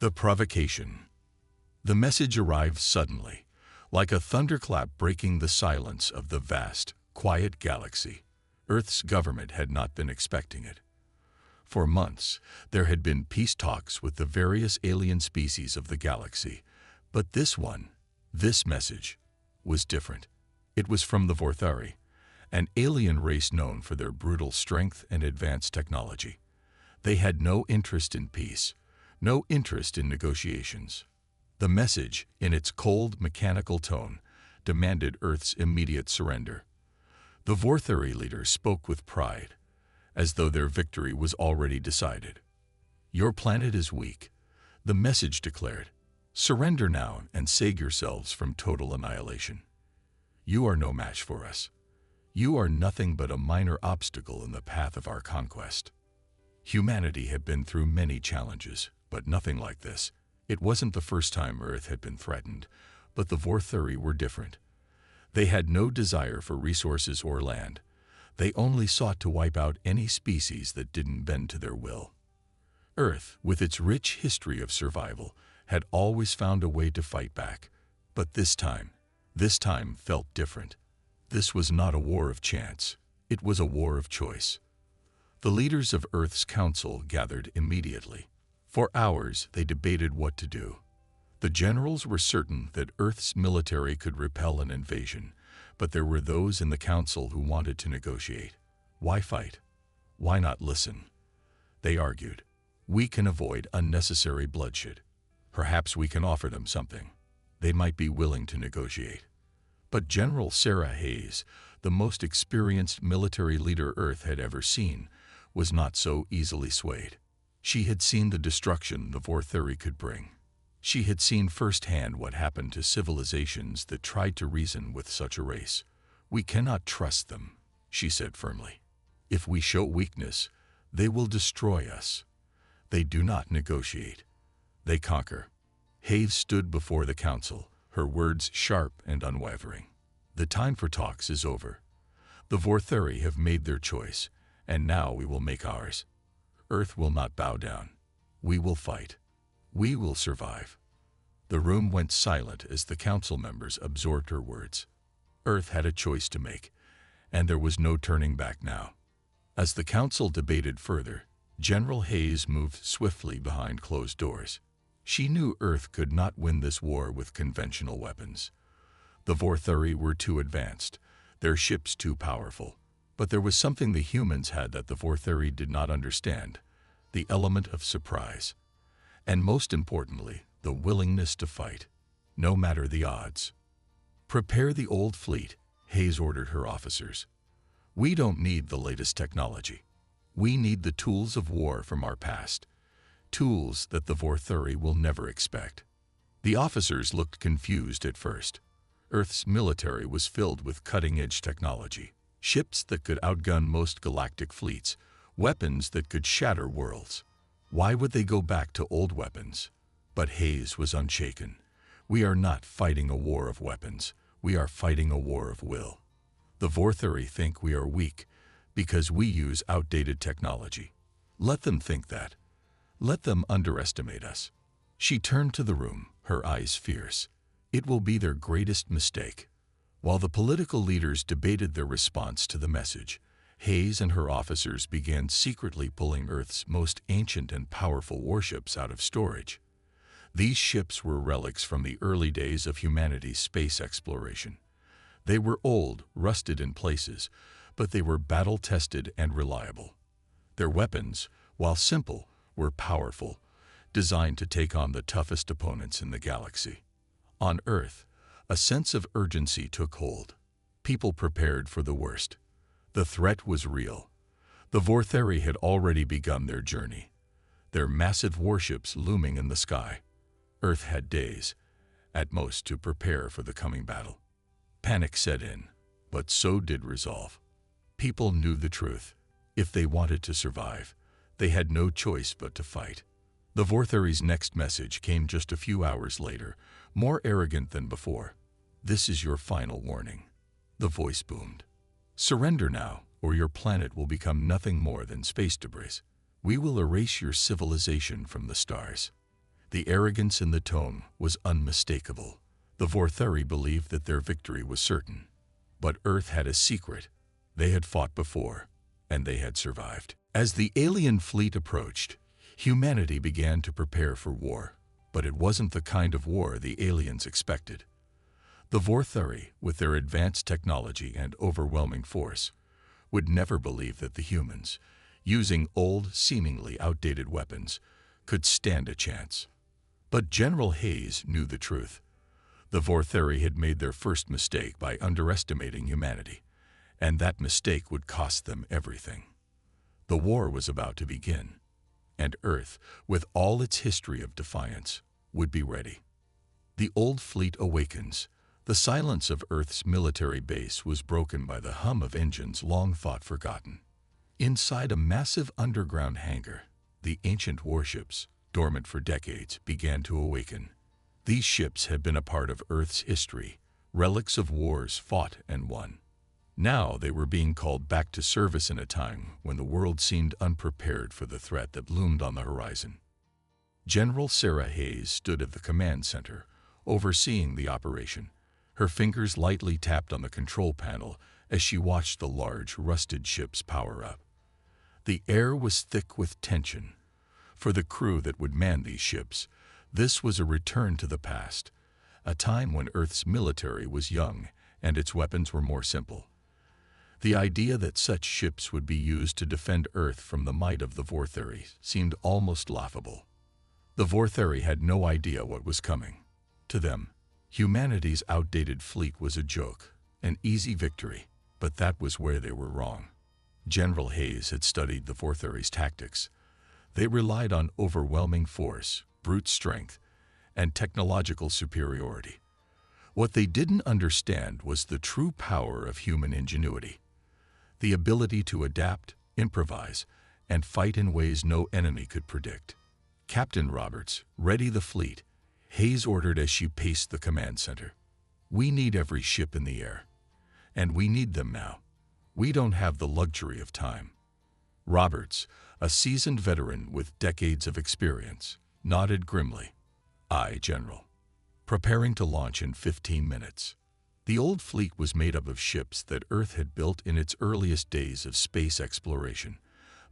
The provocation. The message arrived suddenly, like a thunderclap breaking the silence of the vast, quiet galaxy. Earth's government had not been expecting it. For months, there had been peace talks with the various alien species of the galaxy, but this message, was different. It was from the Vorthari, an alien race known for their brutal strength and advanced technology. They had no interest in peace, no interest in negotiations. The message, in its cold, mechanical tone, demanded Earth's immediate surrender. The Vorthari leader spoke with pride, as though their victory was already decided. "Your planet is weak," the message declared. "Surrender now and save yourselves from total annihilation. You are no match for us. You are nothing but a minor obstacle in the path of our conquest." Humanity had been through many challenges, but nothing like this. It wasn't the first time Earth had been threatened, but the Vorthari were different. They had no desire for resources or land. They only sought to wipe out any species that didn't bend to their will. Earth, with its rich history of survival, had always found a way to fight back. But this time felt different. This was not a war of chance. It was a war of choice. The leaders of Earth's council gathered immediately. For hours, they debated what to do. The generals were certain that Earth's military could repel an invasion, but there were those in the council who wanted to negotiate. Why fight? Why not listen? They argued. We can avoid unnecessary bloodshed. Perhaps we can offer them something. They might be willing to negotiate. But General Sarah Hayes, the most experienced military leader Earth had ever seen, was not so easily swayed. She had seen the destruction the Vorthari could bring. She had seen firsthand what happened to civilizations that tried to reason with such a race. "We cannot trust them," she said firmly. "If we show weakness, they will destroy us. They do not negotiate. They conquer." Hayes stood before the council, her words sharp and unwavering. "The time for talks is over. The Vorthari have made their choice, and now we will make ours. Earth will not bow down. We will fight. We will survive." The room went silent as the council members absorbed her words. Earth had a choice to make, and there was no turning back now. As the council debated further, General Hayes moved swiftly behind closed doors. She knew Earth could not win this war with conventional weapons. The Vorthari were too advanced, their ships too powerful. But there was something the humans had that the Vorthari did not understand: the element of surprise. And most importantly, the willingness to fight, no matter the odds. "Prepare the old fleet," Hayes ordered her officers. "We don't need the latest technology. We need the tools of war from our past, tools that the Vorthari will never expect." The officers looked confused at first. Earth's military was filled with cutting-edge technology, ships that could outgun most galactic fleets, weapons that could shatter worlds. Why would they go back to old weapons? But Hayes was unshaken. "We are not fighting a war of weapons. We are fighting a war of will. The Vorthari think we are weak because we use outdated technology. Let them think that. Let them underestimate us." She turned to the room, her eyes fierce. It will be their greatest mistake. While the political leaders debated their response to the message, Hayes and her officers began secretly pulling Earth's most ancient and powerful warships out of storage. These ships were relics from the early days of humanity's space exploration. They were old, rusted in places, but they were battle-tested and reliable. Their weapons, while simple, were powerful, designed to take on the toughest opponents in the galaxy. On Earth, a sense of urgency took hold. People prepared for the worst. The threat was real. The Vorthari had already begun their journey, their massive warships looming in the sky. Earth had days, at most, to prepare for the coming battle. Panic set in, but so did resolve. People knew the truth. If they wanted to survive, they had no choice but to fight. The Vorthari's next message came just a few hours later, more arrogant than before. "This is your final warning," the voice boomed. "Surrender now, or your planet will become nothing more than space debris. We will erase your civilization from the stars." The arrogance in the tone was unmistakable. The Vortheri believed that their victory was certain. But Earth had a secret. They had fought before, and they had survived. As the alien fleet approached, humanity began to prepare for war. But it wasn't the kind of war the aliens expected. The Vortheri, with their advanced technology and overwhelming force, would never believe that the humans, using old, seemingly outdated weapons, could stand a chance. But General Hayes knew the truth. The Vortheri had made their first mistake by underestimating humanity, and that mistake would cost them everything. The war was about to begin, and Earth, with all its history of defiance, would be ready. The old fleet awakens. The silence of Earth's military base was broken by the hum of engines long thought forgotten. Inside a massive underground hangar, the ancient warships, dormant for decades, began to awaken. These ships had been a part of Earth's history, relics of wars fought and won. Now they were being called back to service in a time when the world seemed unprepared for the threat that loomed on the horizon. General Sarah Hayes stood at the command center, overseeing the operation. Her fingers lightly tapped on the control panel as she watched the large, rusted ships power up. The air was thick with tension. For the crew that would man these ships, this was a return to the past, a time when Earth's military was young and its weapons were more simple. The idea that such ships would be used to defend Earth from the might of the Vortheri seemed almost laughable. The Vortheri had no idea what was coming. To them, humanity's outdated fleet was a joke, an easy victory, but that was where they were wrong. General Hayes had studied the Vortheri's tactics. They relied on overwhelming force, brute strength, and technological superiority. What they didn't understand was the true power of human ingenuity, the ability to adapt, improvise, and fight in ways no enemy could predict. Captain Roberts, ready the fleet, Hayes ordered as she paced the command center. We need every ship in the air, and we need them now. We don't have the luxury of time. Roberts, a seasoned veteran with decades of experience, nodded grimly. Aye, General. Preparing to launch in 15 minutes. The old fleet was made up of ships that Earth had built in its earliest days of space exploration,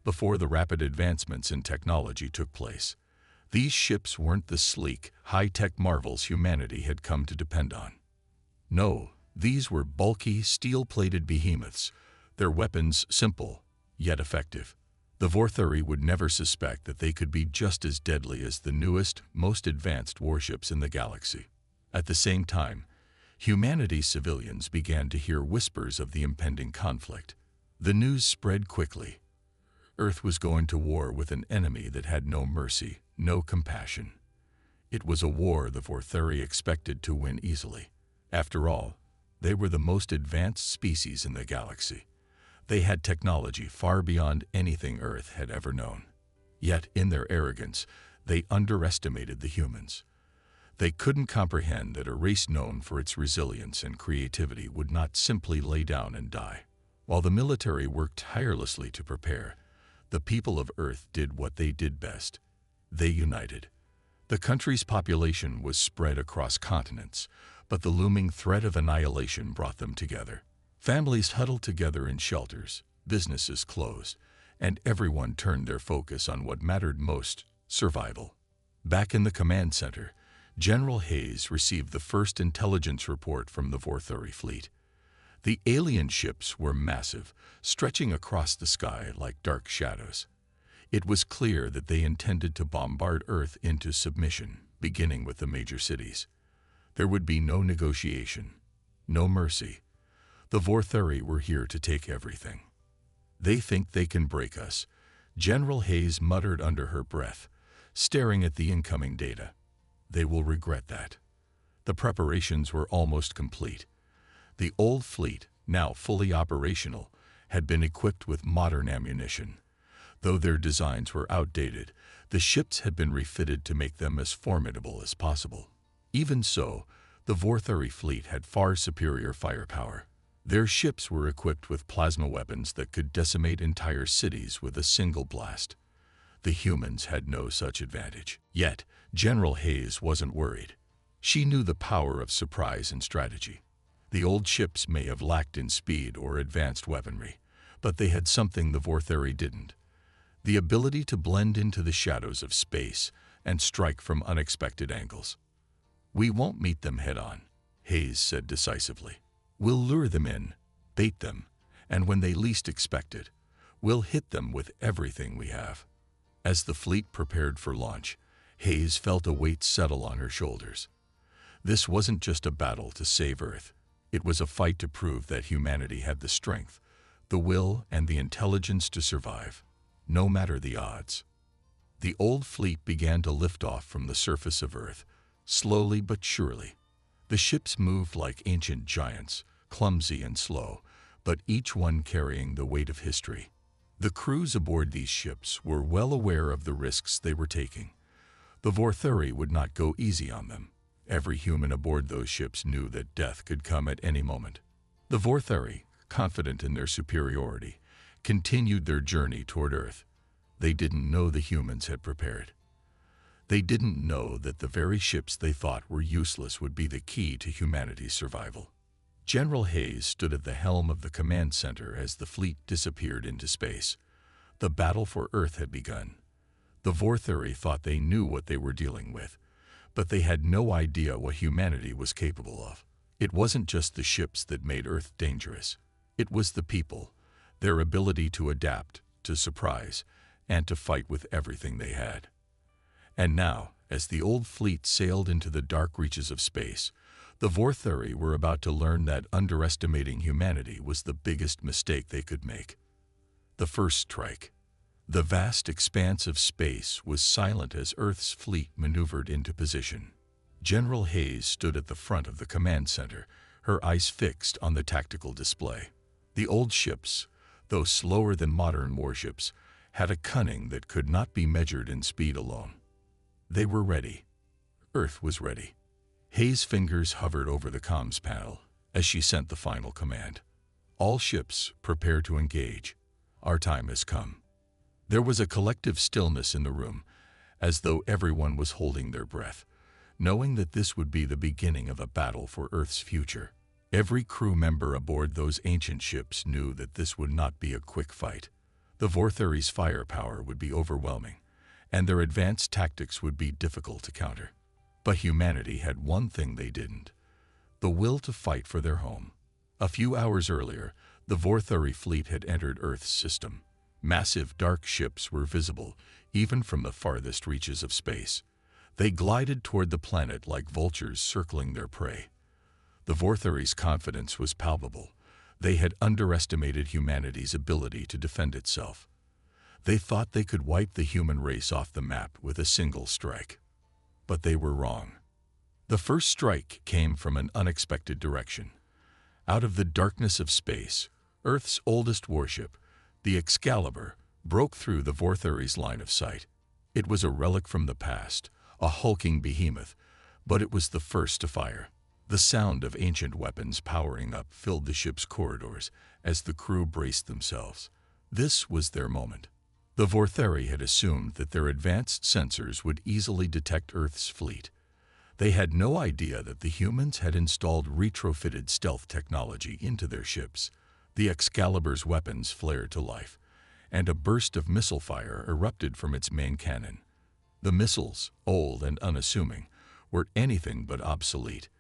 before the rapid advancements in technology took place. These ships weren't the sleek, high-tech marvels humanity had come to depend on. No, these were bulky, steel-plated behemoths, their weapons simple, yet effective. The Vortheri would never suspect that they could be just as deadly as the newest, most advanced warships in the galaxy. At the same time, humanity's civilians began to hear whispers of the impending conflict. The news spread quickly. Earth was going to war with an enemy that had no mercy, no compassion. It was a war the Vortheri expected to win easily. After all, they were the most advanced species in the galaxy. They had technology far beyond anything Earth had ever known. Yet, in their arrogance, they underestimated the humans. They couldn't comprehend that a race known for its resilience and creativity would not simply lay down and die. While the military worked tirelessly to prepare, the people of Earth did what they did best. They united. The country's population was spread across continents, but the looming threat of annihilation brought them together. Families huddled together in shelters, businesses closed, and everyone turned their focus on what mattered most: survival. Back in the command center, General Hayes received the first intelligence report from the Vortheri fleet. The alien ships were massive, stretching across the sky like dark shadows. It was clear that they intended to bombard Earth into submission, beginning with the major cities. There would be no negotiation, no mercy. The Vortheri were here to take everything. They think they can break us, General Hayes muttered under her breath, staring at the incoming data. They will regret that. The preparations were almost complete. The old fleet, now fully operational, had been equipped with modern ammunition. Though their designs were outdated, the ships had been refitted to make them as formidable as possible. Even so, the Vortheri fleet had far superior firepower. Their ships were equipped with plasma weapons that could decimate entire cities with a single blast. The humans had no such advantage. Yet, General Hayes wasn't worried. She knew the power of surprise and strategy. The old ships may have lacked in speed or advanced weaponry, but they had something the Vortheri didn't: the ability to blend into the shadows of space and strike from unexpected angles. "We won't meet them head-on," Hayes said decisively. "We'll lure them in, bait them, and when they least expect it, we'll hit them with everything we have." As the fleet prepared for launch, Hayes felt a weight settle on her shoulders. This wasn't just a battle to save Earth. It was a fight to prove that humanity had the strength, the will, and the intelligence to survive, no matter the odds. The old fleet began to lift off from the surface of Earth, slowly but surely. The ships moved like ancient giants, clumsy and slow, but each one carrying the weight of history. The crews aboard these ships were well aware of the risks they were taking. The Vortheri would not go easy on them. Every human aboard those ships knew that death could come at any moment. The Vortheri, confident in their superiority, continued their journey toward Earth. They didn't know the humans had prepared. They didn't know that the very ships they thought were useless would be the key to humanity's survival. General Hayes stood at the helm of the command center as the fleet disappeared into space. The battle for Earth had begun. The Vortheri thought they knew what they were dealing with, but they had no idea what humanity was capable of. It wasn't just the ships that made Earth dangerous. It was the people, their ability to adapt, to surprise, and to fight with everything they had. And now, as the old fleet sailed into the dark reaches of space, the Vortheri were about to learn that underestimating humanity was the biggest mistake they could make. The first strike. The vast expanse of space was silent as Earth's fleet maneuvered into position. General Hayes stood at the front of the command center, her eyes fixed on the tactical display. The old ships, though slower than modern warships, had a cunning that could not be measured in speed alone. They were ready. Earth was ready. Hayes' fingers hovered over the comms panel as she sent the final command. "All ships, prepare to engage. Our time has come." There was a collective stillness in the room, as though everyone was holding their breath, knowing that this would be the beginning of a battle for Earth's future. Every crew member aboard those ancient ships knew that this would not be a quick fight. The Vortheri's firepower would be overwhelming, and their advanced tactics would be difficult to counter. But humanity had one thing they didn't: the will to fight for their home. A few hours earlier, the Vortheri fleet had entered Earth's system. Massive dark ships were visible, even from the farthest reaches of space. They glided toward the planet like vultures circling their prey. The Vortheri's confidence was palpable. They had underestimated humanity's ability to defend itself. They thought they could wipe the human race off the map with a single strike. But they were wrong. The first strike came from an unexpected direction. Out of the darkness of space, Earth's oldest warship, the Excalibur, broke through the Vortheri's line of sight. It was a relic from the past, a hulking behemoth, but it was the first to fire. The sound of ancient weapons powering up filled the ship's corridors as the crew braced themselves. This was their moment. The Vortheri had assumed that their advanced sensors would easily detect Earth's fleet. They had no idea that the humans had installed retrofitted stealth technology into their ships. The Excalibur's weapons flared to life, and a burst of missile fire erupted from its main cannon. The missiles, old and unassuming, were anything but obsolete.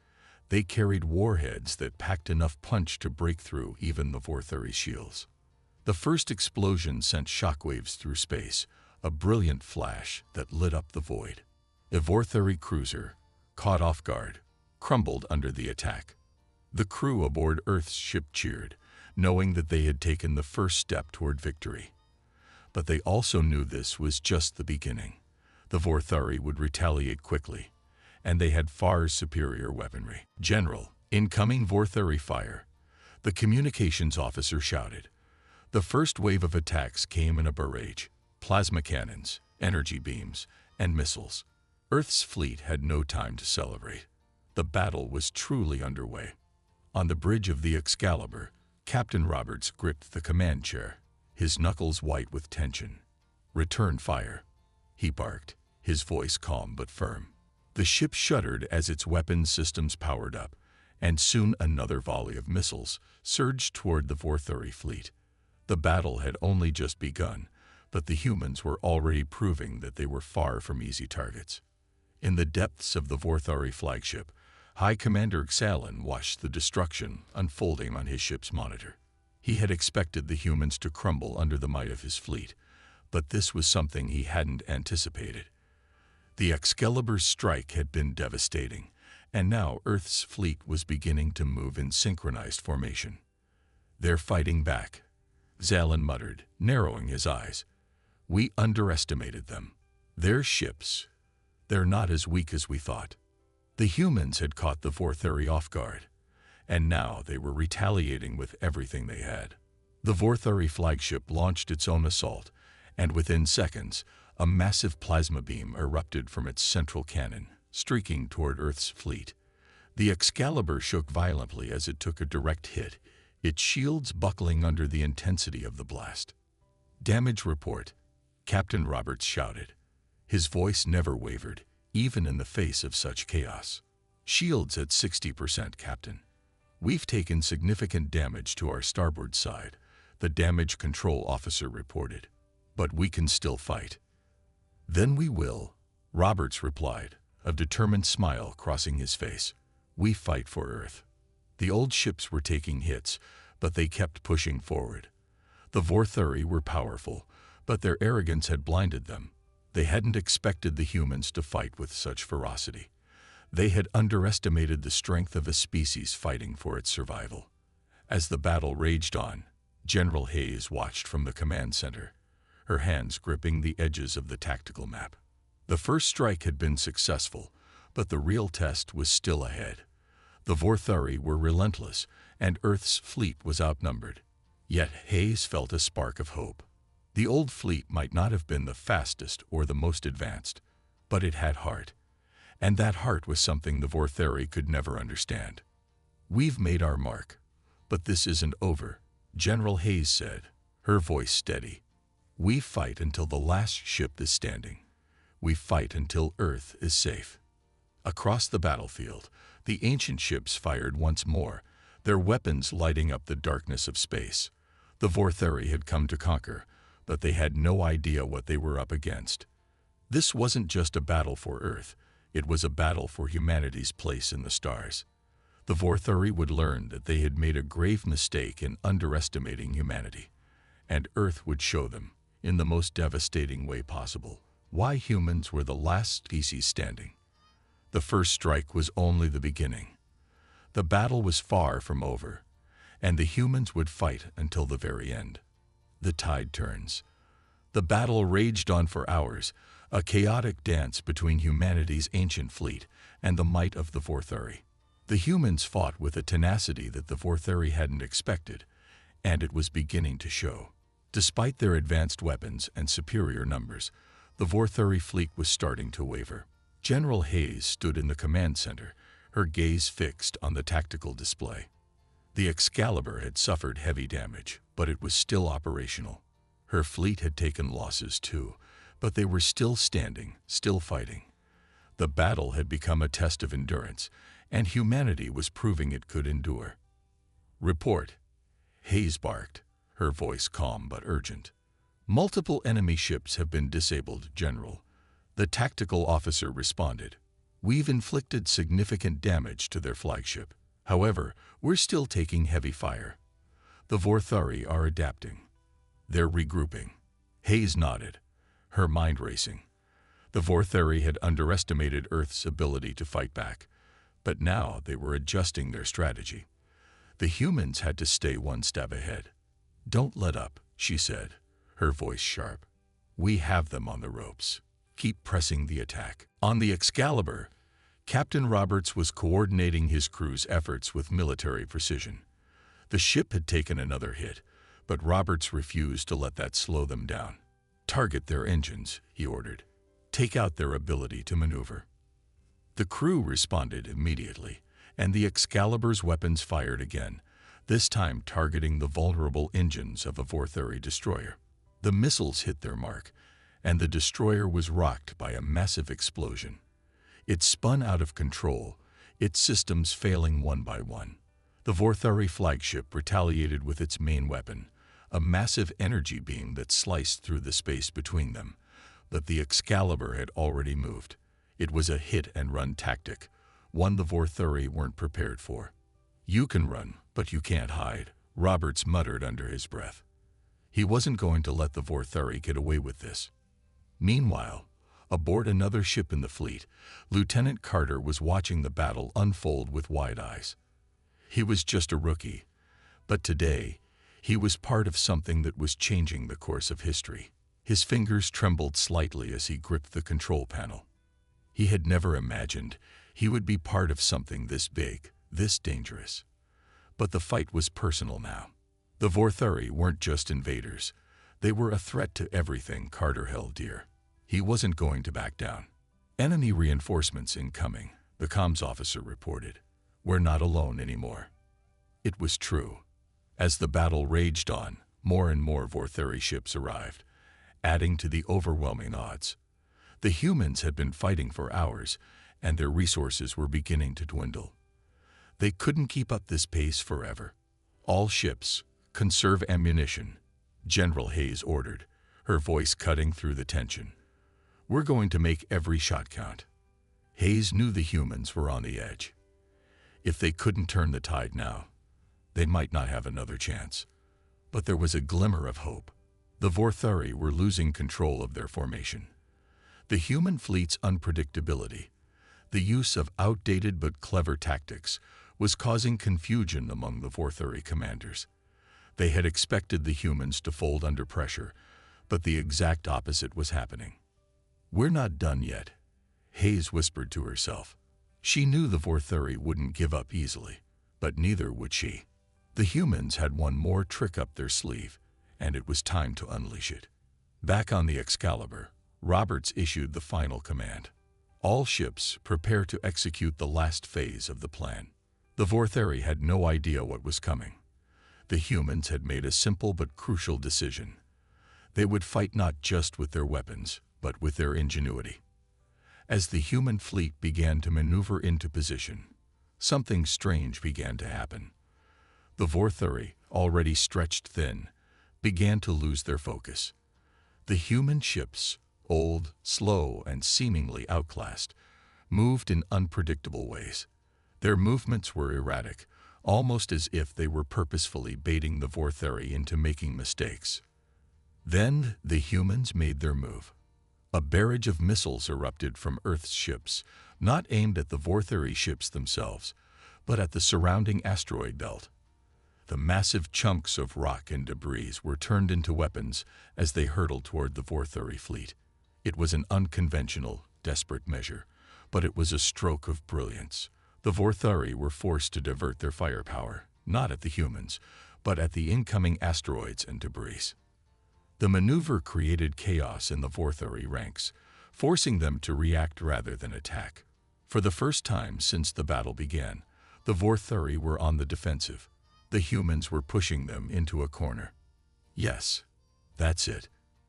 They carried warheads that packed enough punch to break through even the Vortheri shields. The first explosion sent shockwaves through space, a brilliant flash that lit up the void. A Vortheri cruiser, caught off guard, crumbled under the attack. The crew aboard Earth's ship cheered, knowing that they had taken the first step toward victory. But they also knew this was just the beginning. The Vortheri would retaliate quickly, and they had far superior weaponry. "General, incoming Vortheri fire," the communications officer shouted. The first wave of attacks came in a barrage: plasma cannons, energy beams, and missiles. Earth's fleet had no time to celebrate. The battle was truly underway. On the bridge of the Excalibur, Captain Roberts gripped the command chair, his knuckles white with tension. "Return fire," he barked, his voice calm but firm. The ship shuddered as its weapons systems powered up, and soon another volley of missiles surged toward the Vorthuri fleet. The battle had only just begun, but the humans were already proving that they were far from easy targets. In the depths of the Vorthuri flagship, High Commander Xalin watched the destruction unfolding on his ship's monitor. He had expected the humans to crumble under the might of his fleet, but this was something he hadn't anticipated. The Excalibur's strike had been devastating, and now Earth's fleet was beginning to move in synchronized formation. "They're fighting back," Xalin muttered, narrowing his eyes. "We underestimated them. Their ships. They're not as weak as we thought." The humans had caught the Vorthuri off guard, and now they were retaliating with everything they had. The Vorthuri flagship launched its own assault, and within seconds, a massive plasma beam erupted from its central cannon, streaking toward Earth's fleet. The Excalibur shook violently as it took a direct hit, its shields buckling under the intensity of the blast. "Damage report," Captain Roberts shouted. His voice never wavered, even in the face of such chaos. "Shields at 60%, Captain. We've taken significant damage to our starboard side," the damage control officer reported. "But we can still fight." "Then we will," Roberts replied, a determined smile crossing his face. "We fight for Earth." The old ships were taking hits, but they kept pushing forward. The Vorthuri were powerful, but their arrogance had blinded them. They hadn't expected the humans to fight with such ferocity. They had underestimated the strength of a species fighting for its survival. As the battle raged on, General Hayes watched from the command center, her hands gripping the edges of the tactical map. The first strike had been successful, but the real test was still ahead. The Vorthuri were relentless, and Earth's fleet was outnumbered. Yet Hayes felt a spark of hope. The old fleet might not have been the fastest or the most advanced, but it had heart. And that heart was something the Vorthuri could never understand. "We've made our mark, but this isn't over," General Hayes said, her voice steady. "We fight until the last ship is standing. We fight until Earth is safe." Across the battlefield, the ancient ships fired once more, their weapons lighting up the darkness of space. The Vorthuri had come to conquer, but they had no idea what they were up against. This wasn't just a battle for Earth, it was a battle for humanity's place in the stars. The Vorthuri would learn that they had made a grave mistake in underestimating humanity, and Earth would show them, in the most devastating way possible, why humans were the last species standing. The first strike was only the beginning. The battle was far from over, and the humans would fight until the very end. The tide turns. The battle raged on for hours, a chaotic dance between humanity's ancient fleet and the might of the Vorthuri. The humans fought with a tenacity that the Vorthuri hadn't expected, and it was beginning to show. Despite their advanced weapons and superior numbers, the Vorthuri fleet was starting to waver. General Hayes stood in the command center, her gaze fixed on the tactical display. The Excalibur had suffered heavy damage, but it was still operational. Her fleet had taken losses too, but they were still standing, still fighting. The battle had become a test of endurance, and humanity was proving it could endure. "Report," Hayes barked, her voice calm but urgent. "Multiple enemy ships have been disabled, General," the tactical officer responded. "We've inflicted significant damage to their flagship. However, we're still taking heavy fire. The Vorthuri are adapting. They're regrouping." Hayes nodded, her mind racing. The Vorthuri had underestimated Earth's ability to fight back, but now they were adjusting their strategy. The humans had to stay one step ahead. "Don't let up," she said, her voice sharp. "We have them on the ropes. Keep pressing the attack." On the Excalibur, Captain Roberts was coordinating his crew's efforts with military precision. The ship had taken another hit, but Roberts refused to let that slow them down. "Target their engines," he ordered. "Take out their ability to maneuver." The crew responded immediately, and the Excalibur's weapons fired again, this time targeting the vulnerable engines of a Vorthuri destroyer. The missiles hit their mark, and the destroyer was rocked by a massive explosion. It spun out of control, its systems failing one by one. The Vorthari flagship retaliated with its main weapon, a massive energy beam that sliced through the space between them. But the Excalibur had already moved. It was a hit-and-run tactic, one the Vorthari weren't prepared for. "You can run, but you can't hide," Roberts muttered under his breath. He wasn't going to let the Vorthari get away with this. Meanwhile, aboard another ship in the fleet, Lieutenant Carter was watching the battle unfold with wide eyes. He was just a rookie, but today, he was part of something that was changing the course of history. His fingers trembled slightly as he gripped the control panel. He had never imagined he would be part of something this big, this dangerous. But the fight was personal now. The Vorthari weren't just invaders. They were a threat to everything Carter held dear. He wasn't going to back down. "Enemy reinforcements incoming," the comms officer reported. "We're not alone anymore." It was true. As the battle raged on, more and more Vorthari ships arrived, adding to the overwhelming odds. The humans had been fighting for hours, and their resources were beginning to dwindle. They couldn't keep up this pace forever. "All ships, conserve ammunition," General Hayes ordered, her voice cutting through the tension. "We're going to make every shot count." Hayes knew the humans were on the edge. If they couldn't turn the tide now, they might not have another chance. But there was a glimmer of hope. The Vorthari were losing control of their formation. The human fleet's unpredictability, the use of outdated but clever tactics, was causing confusion among the Vorthari commanders. They had expected the humans to fold under pressure, but the exact opposite was happening. "We're not done yet," Hayes whispered to herself. She knew the Vorthari wouldn't give up easily, but neither would she. The humans had one more trick up their sleeve, and it was time to unleash it. Back on the Excalibur, Roberts issued the final command. "All ships, prepare to execute the last phase of the plan." The Vorthari had no idea what was coming. The humans had made a simple but crucial decision. They would fight not just with their weapons, but with their ingenuity. As the human fleet began to maneuver into position, something strange began to happen. The Vorthari, already stretched thin, began to lose their focus. The human ships, old, slow, and seemingly outclassed, moved in unpredictable ways. Their movements were erratic, almost as if they were purposefully baiting the Vorthari into making mistakes. Then the humans made their move. A barrage of missiles erupted from Earth's ships, not aimed at the Vorthari ships themselves, but at the surrounding asteroid belt. The massive chunks of rock and debris were turned into weapons as they hurtled toward the Vorthari fleet. It was an unconventional, desperate measure, but it was a stroke of brilliance. The Vorthari were forced to divert their firepower, not at the humans, but at the incoming asteroids and debris. The maneuver created chaos in the Vorthari ranks, forcing them to react rather than attack. For the first time since the battle began, the Vorthari were on the defensive. The humans were pushing them into a corner. "Yes, that's it,"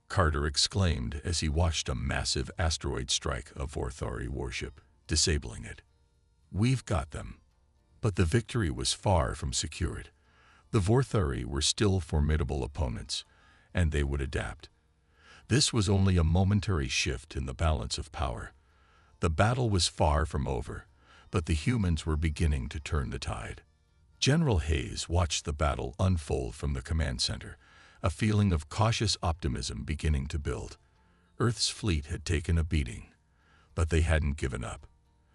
Carter exclaimed as he watched a massive asteroid strike a Vorthari warship, disabling it. "We've got them." But the victory was far from secured. The Vorthari were still formidable opponents, and they would adapt. This was only a momentary shift in the balance of power. The battle was far from over, but the humans were beginning to turn the tide. General Hayes watched the battle unfold from the command center, a feeling of cautious optimism beginning to build. Earth's fleet had taken a beating, but they hadn't given up.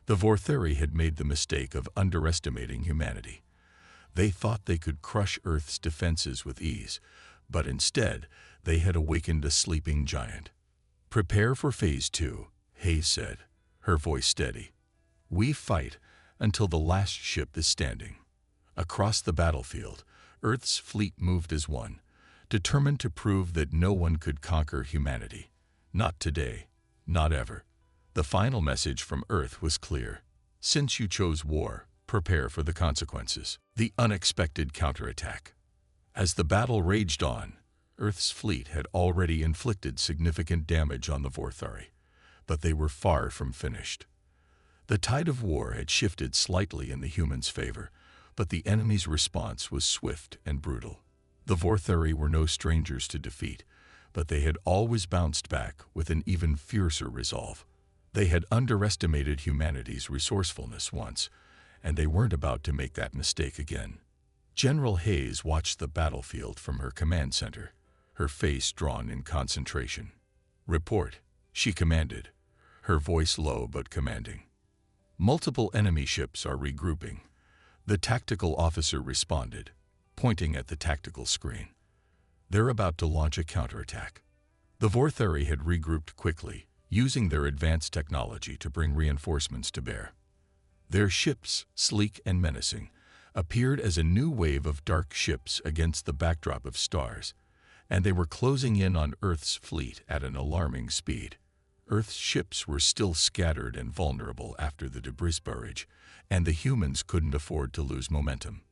The Vorthari had made the mistake of underestimating humanity. They thought they could crush Earth's defenses with ease, but instead they had awakened a sleeping giant. "Prepare for Phase 2, Hayes said, her voice steady. "We fight until the last ship is standing." Across the battlefield, Earth's fleet moved as one, determined to prove that no one could conquer humanity. Not today, not ever. The final message from Earth was clear. Since you chose war, prepare for the consequences. The unexpected counterattack. As the battle raged on, Earth's fleet had already inflicted significant damage on the Vorthari, but they were far from finished. The tide of war had shifted slightly in the humans' favor, but the enemy's response was swift and brutal. The Vorthari were no strangers to defeat, but they had always bounced back with an even fiercer resolve. They had underestimated humanity's resourcefulness once, and they weren't about to make that mistake again. General Hayes watched the battlefield from her command center, her face drawn in concentration. "Report," she commanded, her voice low but commanding. "Multiple enemy ships are regrouping," the tactical officer responded, pointing at the tactical screen. "They're about to launch a counterattack." The Vorthari had regrouped quickly, using their advanced technology to bring reinforcements to bear. Their ships, sleek and menacing, appeared as a new wave of dark ships against the backdrop of stars, and they were closing in on Earth's fleet at an alarming speed. Earth's ships were still scattered and vulnerable after the debris barrage, and the humans couldn't afford to lose momentum.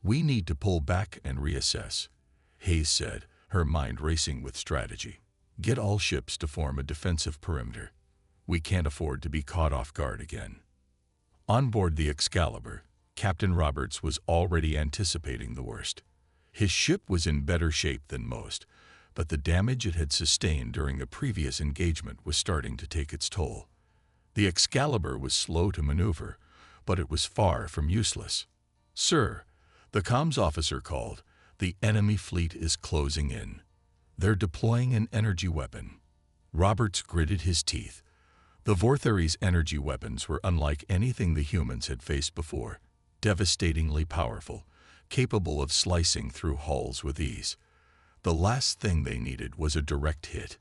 "We need to pull back and reassess," Hayes said, her mind racing with strategy. "Get all ships to form a defensive perimeter. We can't afford to be caught off guard again." On board the Excalibur, Captain Roberts was already anticipating the worst. His ship was in better shape than most, but the damage it had sustained during a previous engagement was starting to take its toll. The Excalibur was slow to maneuver, but it was far from useless. "Sir," the comms officer called, "the enemy fleet is closing in. They're deploying an energy weapon." Roberts gritted his teeth. The Vorthari's energy weapons were unlike anything the humans had faced before, devastatingly powerful, capable of slicing through hulls with ease. The last thing they needed was a direct hit.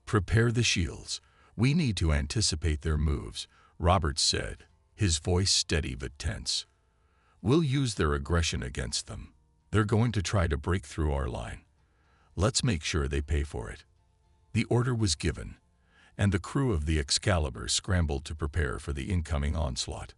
"Prepare the shields. We need to anticipate their moves," Roberts said, his voice steady but tense. "We'll use their aggression against them. They're going to try to break through our line. Let's make sure they pay for it." The order was given, and the crew of the Excalibur scrambled to prepare for the incoming onslaught.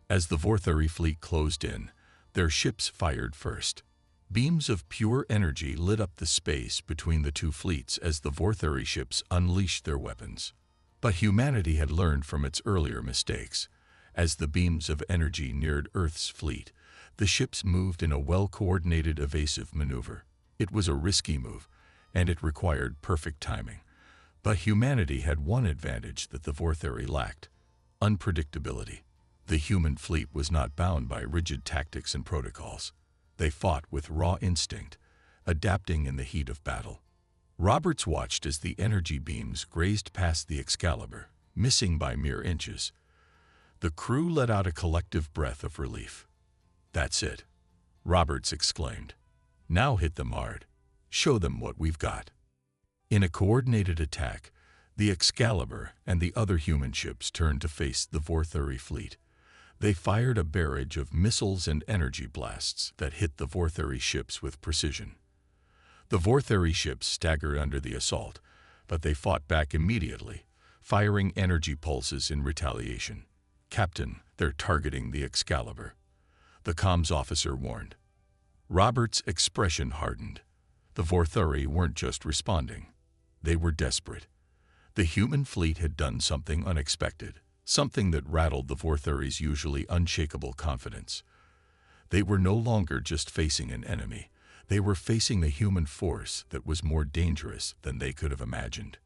As the Vorthari fleet closed in, their ships fired first. Beams of pure energy lit up the space between the two fleets as the Vorthari ships unleashed their weapons. But humanity had learned from its earlier mistakes. As the beams of energy neared Earth's fleet, the ships moved in a well-coordinated evasive maneuver. It was a risky move, and it required perfect timing. But humanity had one advantage that the Vorthari lacked: unpredictability. The human fleet was not bound by rigid tactics and protocols. They fought with raw instinct, adapting in the heat of battle. Roberts watched as the energy beams grazed past the Excalibur, missing by mere inches. The crew let out a collective breath of relief. "That's it," Roberts exclaimed. "Now hit them hard. Show them what we've got." In a coordinated attack, the Excalibur and the other human ships turned to face the Vorthari fleet. They fired a barrage of missiles and energy blasts that hit the Vorthari ships with precision. The Vorthari ships staggered under the assault, but they fought back immediately, firing energy pulses in retaliation. "Captain, they're targeting the Excalibur," the comms officer warned. Roberts' expression hardened. The Vorthari weren't just responding. They were desperate. The human fleet had done something unexpected, something that rattled the Vorthari's usually unshakable confidence. They were no longer just facing an enemy. They were facing a human force that was more dangerous than they could have imagined.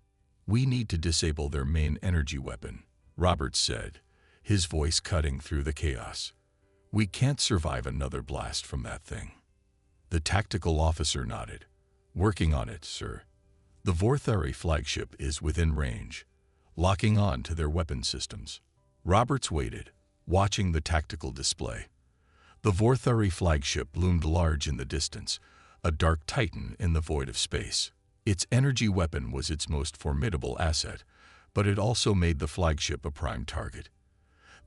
"We need to disable their main energy weapon," Roberts said, his voice cutting through the chaos. "We can't survive another blast from that thing." The tactical officer nodded. "Working on it, sir. The Vorthari flagship is within range, locking on to their weapon systems." Roberts waited, watching the tactical display. The Vorthari flagship loomed large in the distance, a dark titan in the void of space. Its energy weapon was its most formidable asset, but it also made the flagship a prime target.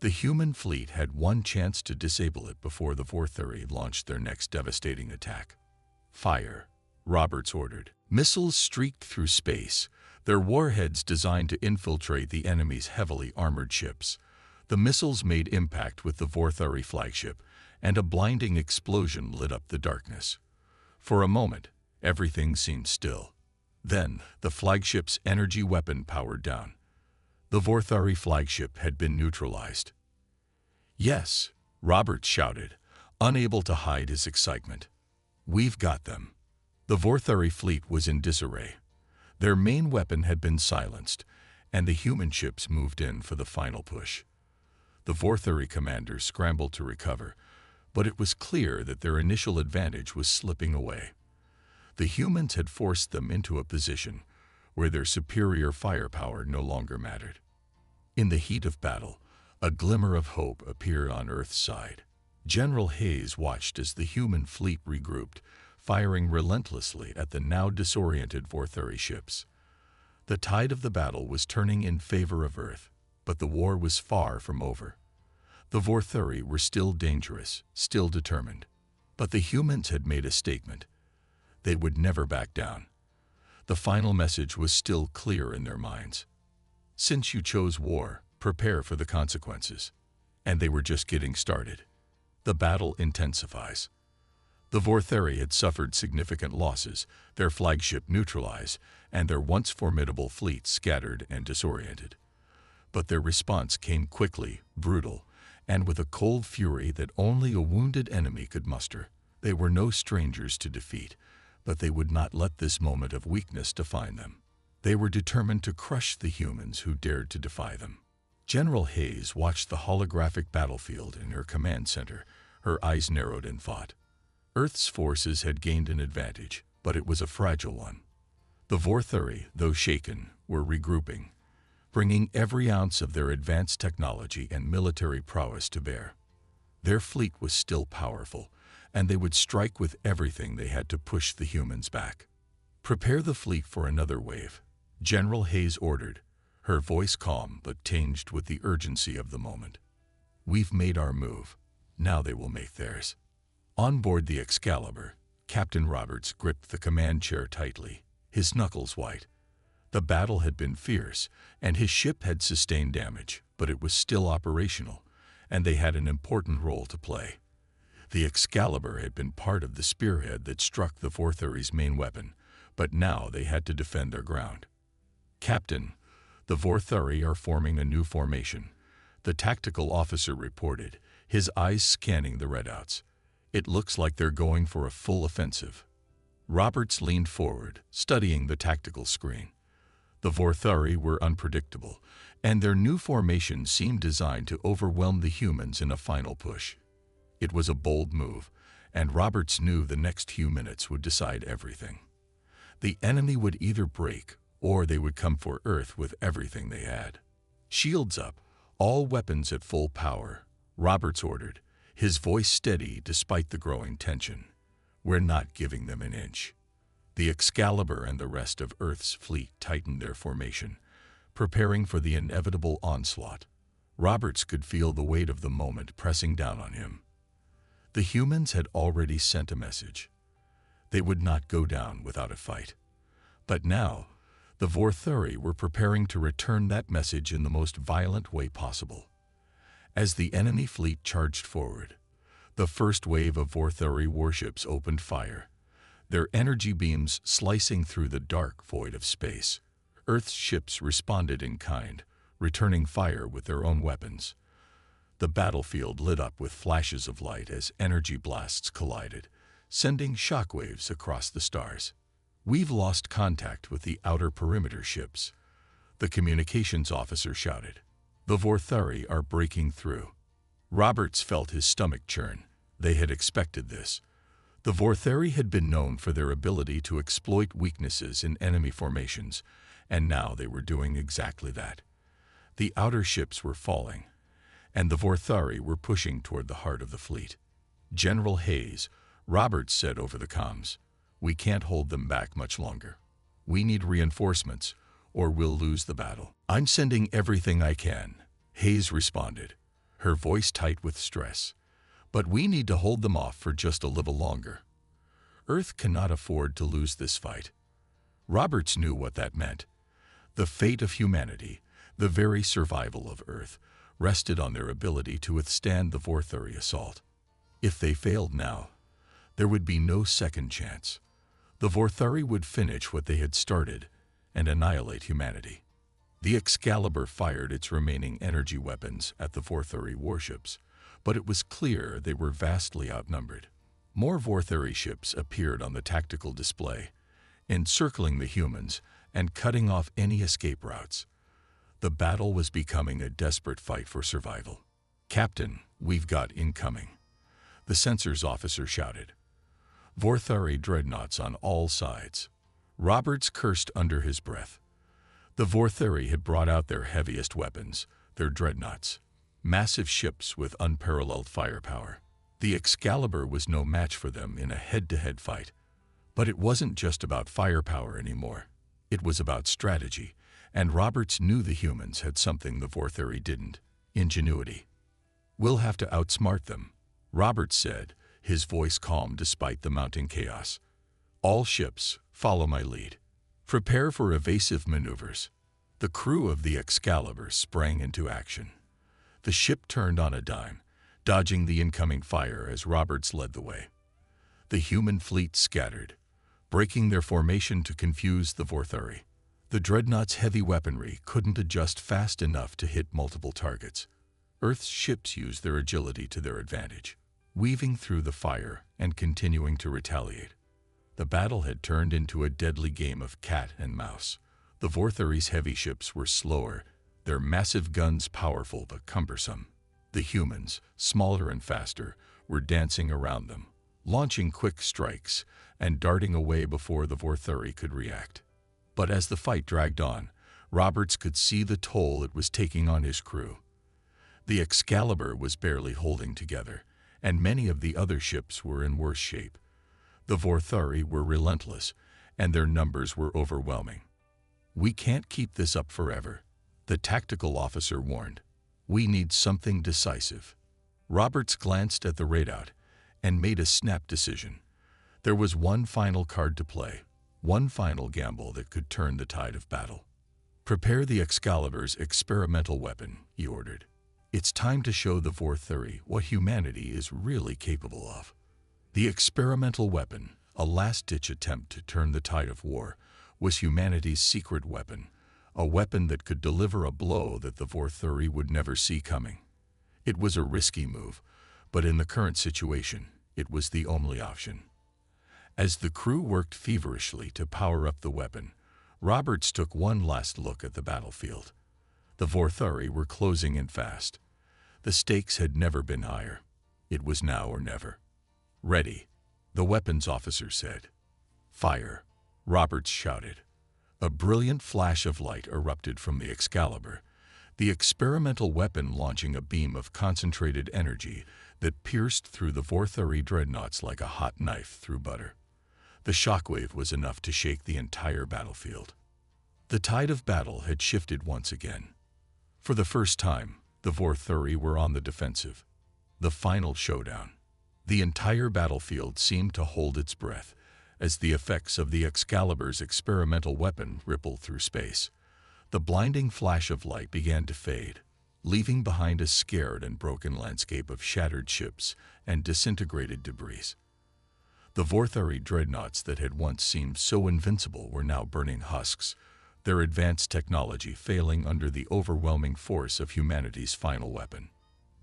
The human fleet had one chance to disable it before the Vorthari launched their next devastating attack. "Fire," Roberts ordered. Missiles streaked through space, their warheads designed to infiltrate the enemy's heavily armored ships. The missiles made impact with the Vorthari flagship, and a blinding explosion lit up the darkness. For a moment, Everything seemed still. Then, the flagship's energy weapon powered down. The Vorthari flagship had been neutralized. "Yes," Robert shouted, unable to hide his excitement. "We've got them." The Vorthari fleet was in disarray. Their main weapon had been silenced, and the human ships moved in for the final push. The Vorthari commanders scrambled to recover, but it was clear that their initial advantage was slipping away. The humans had forced them into a position where their superior firepower no longer mattered. In the heat of battle, a glimmer of hope appeared on Earth's side. General Hayes watched as the human fleet regrouped, firing relentlessly at the now disoriented Vorthari ships. The tide of the battle was turning in favor of Earth, but the war was far from over. The Vorthari were still dangerous, still determined. But the humans had made a statement. They would never back down. The final message was still clear in their minds. Since you chose war, prepare for the consequences. And they were just getting started. The battle intensifies. The Vorthari had suffered significant losses, their flagship neutralized, and their once formidable fleet scattered and disoriented. But their response came quickly, brutal, and with a cold fury that only a wounded enemy could muster. They were no strangers to defeat, but they would not let this moment of weakness define them. They were determined to crush the humans who dared to defy them. General Hayes watched the holographic battlefield in her command center, her eyes narrowed in thought. Earth's forces had gained an advantage, but it was a fragile one. The Vorthari, though shaken, were regrouping, bringing every ounce of their advanced technology and military prowess to bear. Their fleet was still powerful, and they would strike with everything they had to push the humans back. "Prepare the fleet for another wave," General Hayes ordered, her voice calm but tinged with the urgency of the moment. "We've made our move. Now they will make theirs." On board the Excalibur, Captain Roberts gripped the command chair tightly, his knuckles white. The battle had been fierce, and his ship had sustained damage, but it was still operational, and they had an important role to play. The Excalibur had been part of the spearhead that struck the Vorthari's main weapon, but now they had to defend their ground. "Captain, the Vorthari are forming a new formation," the tactical officer reported, his eyes scanning the redouts. "It looks like they're going for a full offensive." Roberts leaned forward, studying the tactical screen. The Vorthari were unpredictable, and their new formation seemed designed to overwhelm the humans in a final push. It was a bold move, and Roberts knew the next few minutes would decide everything. The enemy would either break, or they would come for Earth with everything they had. "Shields up, all weapons at full power," Roberts ordered, his voice steady despite the growing tension. "We're not giving them an inch." The Excalibur and the rest of Earth's fleet tightened their formation, preparing for the inevitable onslaught. Roberts could feel the weight of the moment pressing down on him. The humans had already sent a message. They would not go down without a fight. But now, the Vorthari were preparing to return that message in the most violent way possible. As the enemy fleet charged forward, the first wave of Vorthari warships opened fire, their energy beams slicing through the dark void of space. Earth's ships responded in kind, returning fire with their own weapons. The battlefield lit up with flashes of light as energy blasts collided, sending shockwaves across the stars. "We've lost contact with the outer perimeter ships," the communications officer shouted. "The Vorthari are breaking through." Roberts felt his stomach churn. They had expected this. The Vorthari had been known for their ability to exploit weaknesses in enemy formations, and now they were doing exactly that. The outer ships were falling, and the Vorthari were pushing toward the heart of the fleet. "General Hayes," Roberts said over the comms, "we can't hold them back much longer. We need reinforcements, or we'll lose the battle." "I'm sending everything I can," Hayes responded, her voice tight with stress. "But we need to hold them off for just a little longer. Earth cannot afford to lose this fight." Roberts knew what that meant. The fate of humanity, the very survival of Earth, rested on their ability to withstand the Vorthari assault. If they failed now, there would be no second chance. The Vorthari would finish what they had started and annihilate humanity. The Excalibur fired its remaining energy weapons at the Vorthari warships, but it was clear they were vastly outnumbered. More Vorthari ships appeared on the tactical display, encircling the humans and cutting off any escape routes. The battle was becoming a desperate fight for survival. "Captain, we've got incoming," the sensors officer shouted. Vorthari dreadnoughts on all sides. Roberts cursed under his breath. The Vorthari had brought out their heaviest weapons, their dreadnoughts, massive ships with unparalleled firepower. The Excalibur was no match for them in a head-to-head fight. But it wasn't just about firepower anymore. It was about strategy, and Roberts knew the humans had something the Vorthari didn't: ingenuity. "We'll have to outsmart them," Roberts said, his voice calm despite the mounting chaos. "All ships, follow my lead. Prepare for evasive maneuvers." The crew of the Excalibur sprang into action. The ship turned on a dime, dodging the incoming fire as Roberts led the way. The human fleet scattered, breaking their formation to confuse the Vorthari. The dreadnought's heavy weaponry couldn't adjust fast enough to hit multiple targets. Earth's ships used their agility to their advantage, weaving through the fire and continuing to retaliate. The battle had turned into a deadly game of cat and mouse. The Vorthari's heavy ships were slower, their massive guns powerful but cumbersome. The humans, smaller and faster, were dancing around them, launching quick strikes and darting away before the Vorthari could react. But as the fight dragged on, Roberts could see the toll it was taking on his crew. The Excalibur was barely holding together, and many of the other ships were in worse shape. The Vorthari were relentless, and their numbers were overwhelming. "We can't keep this up forever," the tactical officer warned. "We need something decisive." Roberts glanced at the readout and made a snap decision. There was one final card to play, one final gamble that could turn the tide of battle. "Prepare the Excalibur's experimental weapon," he ordered. "It's time to show the Vorthari what humanity is really capable of." The experimental weapon, a last-ditch attempt to turn the tide of war, was humanity's secret weapon, a weapon that could deliver a blow that the Vorthari would never see coming. It was a risky move, but in the current situation, it was the only option. As the crew worked feverishly to power up the weapon, Roberts took one last look at the battlefield. The Vorthari were closing in fast. The stakes had never been higher. It was now or never. "Ready," the weapons officer said. "Fire," Roberts shouted. A brilliant flash of light erupted from the Excalibur, the experimental weapon launching a beam of concentrated energy that pierced through the Vorthari dreadnoughts like a hot knife through butter. The shockwave was enough to shake the entire battlefield. The tide of battle had shifted once again. For the first time, the Vorthari were on the defensive. The final showdown. The entire battlefield seemed to hold its breath as the effects of the Excalibur's experimental weapon rippled through space. The blinding flash of light began to fade, leaving behind a scared and broken landscape of shattered ships and disintegrated debris. The Vorthari dreadnoughts that had once seemed so invincible were now burning husks, their advanced technology failing under the overwhelming force of humanity's final weapon.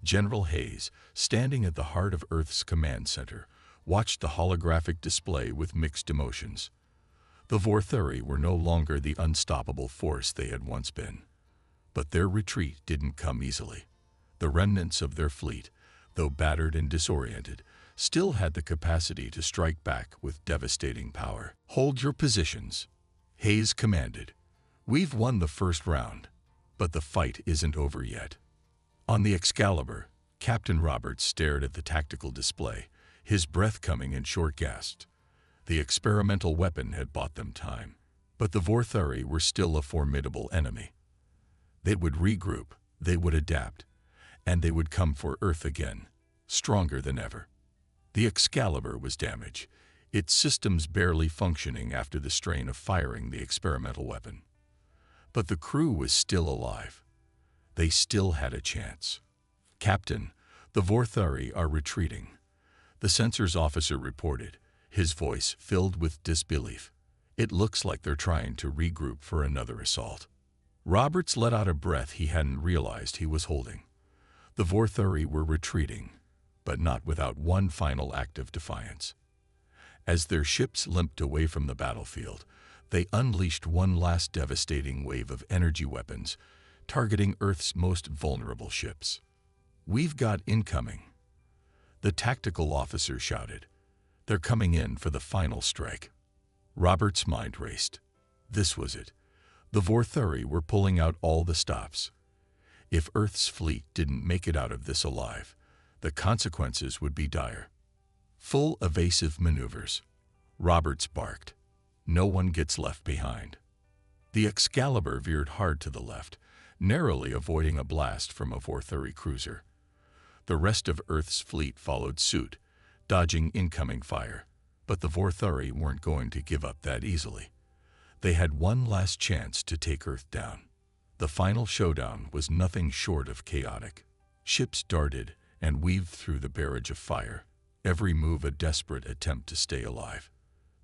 General Hayes, standing at the heart of Earth's command center, watched the holographic display with mixed emotions. The Vorthari were no longer the unstoppable force they had once been. But their retreat didn't come easily. The remnants of their fleet, though battered and disoriented, still had the capacity to strike back with devastating power. "Hold your positions," Hayes commanded. "We've won the first round, but the fight isn't over yet." On the Excalibur, Captain Roberts stared at the tactical display, his breath coming in short gasps. The experimental weapon had bought them time, but the Vorthari were still a formidable enemy. They would regroup, they would adapt, and they would come for Earth again, stronger than ever. The Excalibur was damaged, its systems barely functioning after the strain of firing the experimental weapon. But the crew was still alive. They still had a chance. "Captain, the Vorthari are retreating," the sensors officer reported, his voice filled with disbelief. "It looks like they're trying to regroup for another assault." Roberts let out a breath he hadn't realized he was holding. The Vorthuri were retreating, but not without one final act of defiance. As their ships limped away from the battlefield, they unleashed one last devastating wave of energy weapons, targeting Earth's most vulnerable ships. "We've got incoming," the tactical officer shouted. "They're coming in for the final strike." Robert's mind raced. This was it. The Vorthuri were pulling out all the stops. If Earth's fleet didn't make it out of this alive, the consequences would be dire. "Full evasive maneuvers," Roberts barked. "No one gets left behind." The Excalibur veered hard to the left, narrowly avoiding a blast from a Vorthuri cruiser. The rest of Earth's fleet followed suit, dodging incoming fire, but the Vorthuri weren't going to give up that easily. They had one last chance to take Earth down. The final showdown was nothing short of chaotic. Ships darted and weaved through the barrage of fire, every move a desperate attempt to stay alive.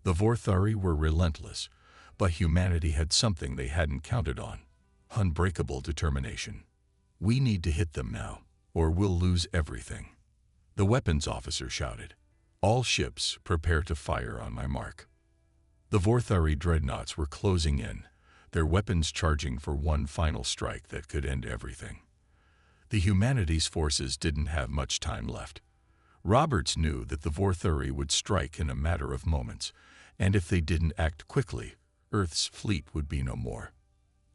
The Vorthuri were relentless, but humanity had something they hadn't counted on: unbreakable determination. "We need to hit them now, or we'll lose everything," the weapons officer shouted. "All ships, prepare to fire on my mark." The Vorthuri dreadnoughts were closing in, their weapons charging for one final strike that could end everything. The humanities' forces didn't have much time left. Roberts knew that the Vorthuri would strike in a matter of moments, and if they didn't act quickly, Earth's fleet would be no more.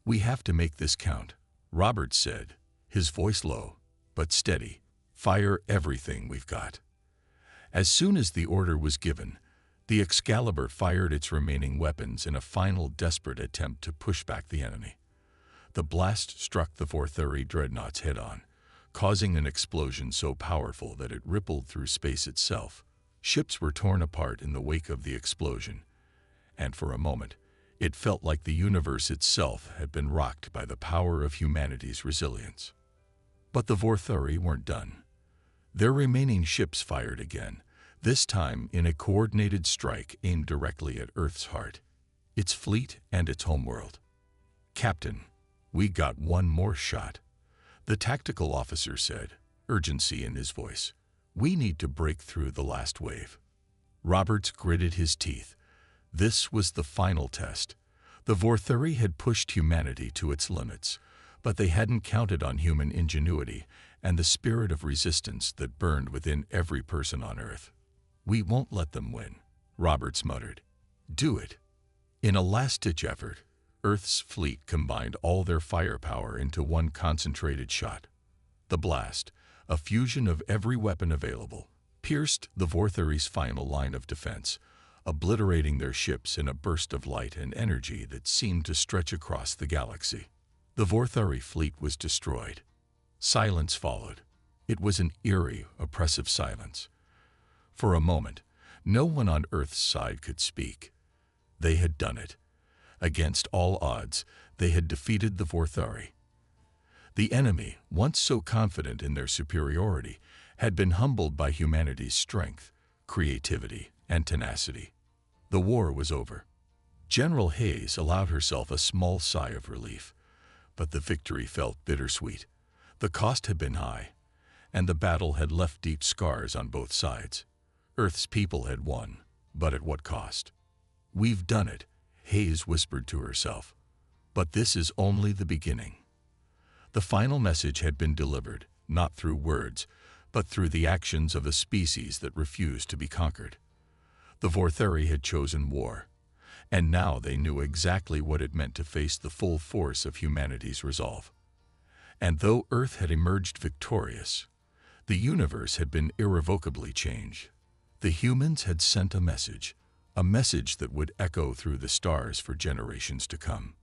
"We have to make this count," Roberts said, his voice low, but steady. "Fire everything we've got." As soon as the order was given, the Excalibur fired its remaining weapons in a final desperate attempt to push back the enemy. The blast struck the Vorthuri dreadnoughts head-on, causing an explosion so powerful that it rippled through space itself. Ships were torn apart in the wake of the explosion, and for a moment, it felt like the universe itself had been rocked by the power of humanity's resilience. But the Vorthuri weren't done. Their remaining ships fired again, this time in a coordinated strike aimed directly at Earth's heart, its fleet and its homeworld. "Captain, we got one more shot," the tactical officer said, urgency in his voice. "We need to break through the last wave." Roberts gritted his teeth. This was the final test. The Vorthuri had pushed humanity to its limits, but they hadn't counted on human ingenuity and the spirit of resistance that burned within every person on Earth. "We won't let them win," Roberts muttered. "Do it." In a last-ditch effort, Earth's fleet combined all their firepower into one concentrated shot. The blast, a fusion of every weapon available, pierced the Vorthuri's final line of defense, obliterating their ships in a burst of light and energy that seemed to stretch across the galaxy. The Vorthuri fleet was destroyed. Silence followed. It was an eerie, oppressive silence. For a moment, no one on Earth's side could speak. They had done it. Against all odds, they had defeated the Vorthuri. The enemy, once so confident in their superiority, had been humbled by humanity's strength, creativity, and tenacity. The war was over. General Hayes allowed herself a small sigh of relief, but the victory felt bittersweet. The cost had been high, and the battle had left deep scars on both sides. Earth's people had won, but at what cost? "We've done it," Hayes whispered to herself. "But this is only the beginning." The final message had been delivered, not through words, but through the actions of a species that refused to be conquered. The Vorthuri had chosen war, and now they knew exactly what it meant to face the full force of humanity's resolve. And though Earth had emerged victorious, the universe had been irrevocably changed. The humans had sent a message that would echo through the stars for generations to come.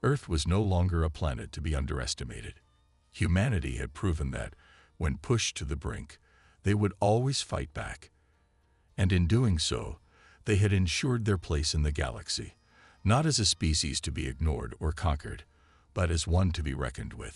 Earth was no longer a planet to be underestimated. Humanity had proven that, when pushed to the brink, they would always fight back. And in doing so, they had ensured their place in the galaxy, not as a species to be ignored or conquered, but as one to be reckoned with.